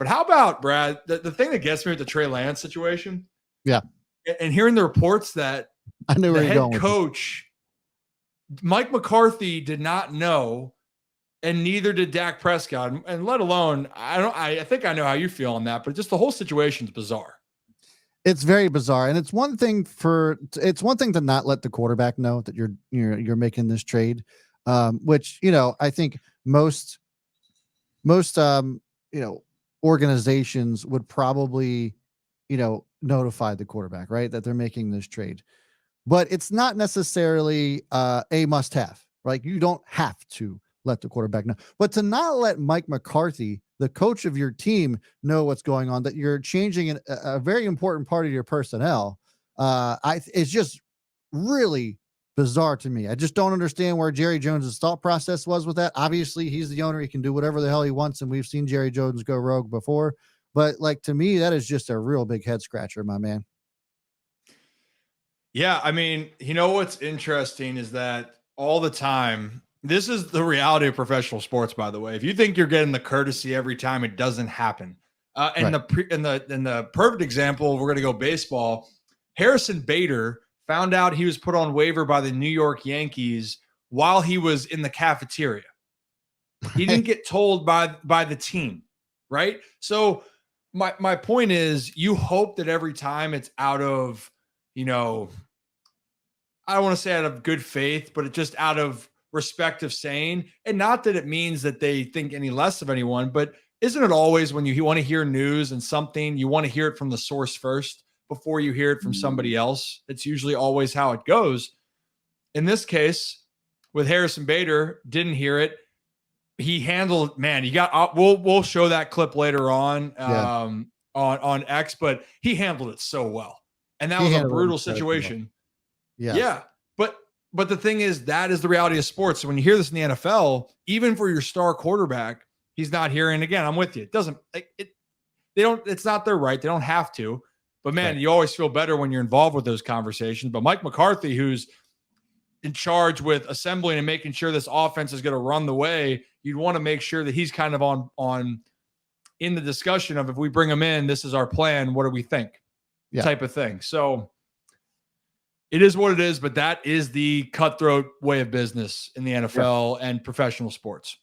But how about, Brad, the thing that gets me with the Trey Lance situation? Yeah. And hearing the reports that I knew the head coach, Mike McCarthy, did not know, and neither did Dak Prescott. And let alone, I think I know how you feel on that, but just the whole situation's bizarre. It's very bizarre. And it's one thing to not let the quarterback know that you're making this trade. Which, I think most organizations would probably, notify the quarterback, right, that they're making this trade. But it's not necessarily a must have, right? You don't have to let the quarterback know, but to not let Mike McCarthy, the coach of your team, know what's going on, that you're changing a very important part of your personnel. It's just really bizarre to me. I just don't understand where Jerry Jones's thought process was with that. Obviously, he's the owner. He can do whatever the hell he wants. And we've seen Jerry Jones go rogue before. But to me, that is just a real big head scratcher, my man. Yeah. I mean, what's interesting is that all the time, this is the reality of professional sports, by the way. If you think you're getting the courtesy every time, it doesn't happen. And the perfect example, we're going to go baseball. Harrison Bader found out he was put on waiver by the New York Yankees while he was in the cafeteria. He didn't get told by the team, right? So my point is, you hope that every time it's out of, I don't want to say out of good faith, but it's just out of respect of saying, and not that it means that they think any less of anyone, but isn't it always when you want to hear news and something, you want to hear it from the source first before you hear it from somebody else? It's usually always how it goes. In this case, with Harrison Bader, didn't hear it. He handled, man, we'll show that clip later on, on X, but he handled it so well. And that was a brutal situation. Well. Yeah. But the thing is, that is the reality of sports. So when you hear this in the NFL, even for your star quarterback, he's not hearing. Again, I'm with you. It's not their right. They don't have to. But man, You always feel better when you're involved with those conversations. But Mike McCarthy, who's in charge with assembling and making sure this offense is going to run the way, you'd want to make sure that he's kind of on in the discussion of, if we bring him in, this is our plan. What do we think? Type of thing. So it is what it is, but that is the cutthroat way of business in the NFL and professional sports.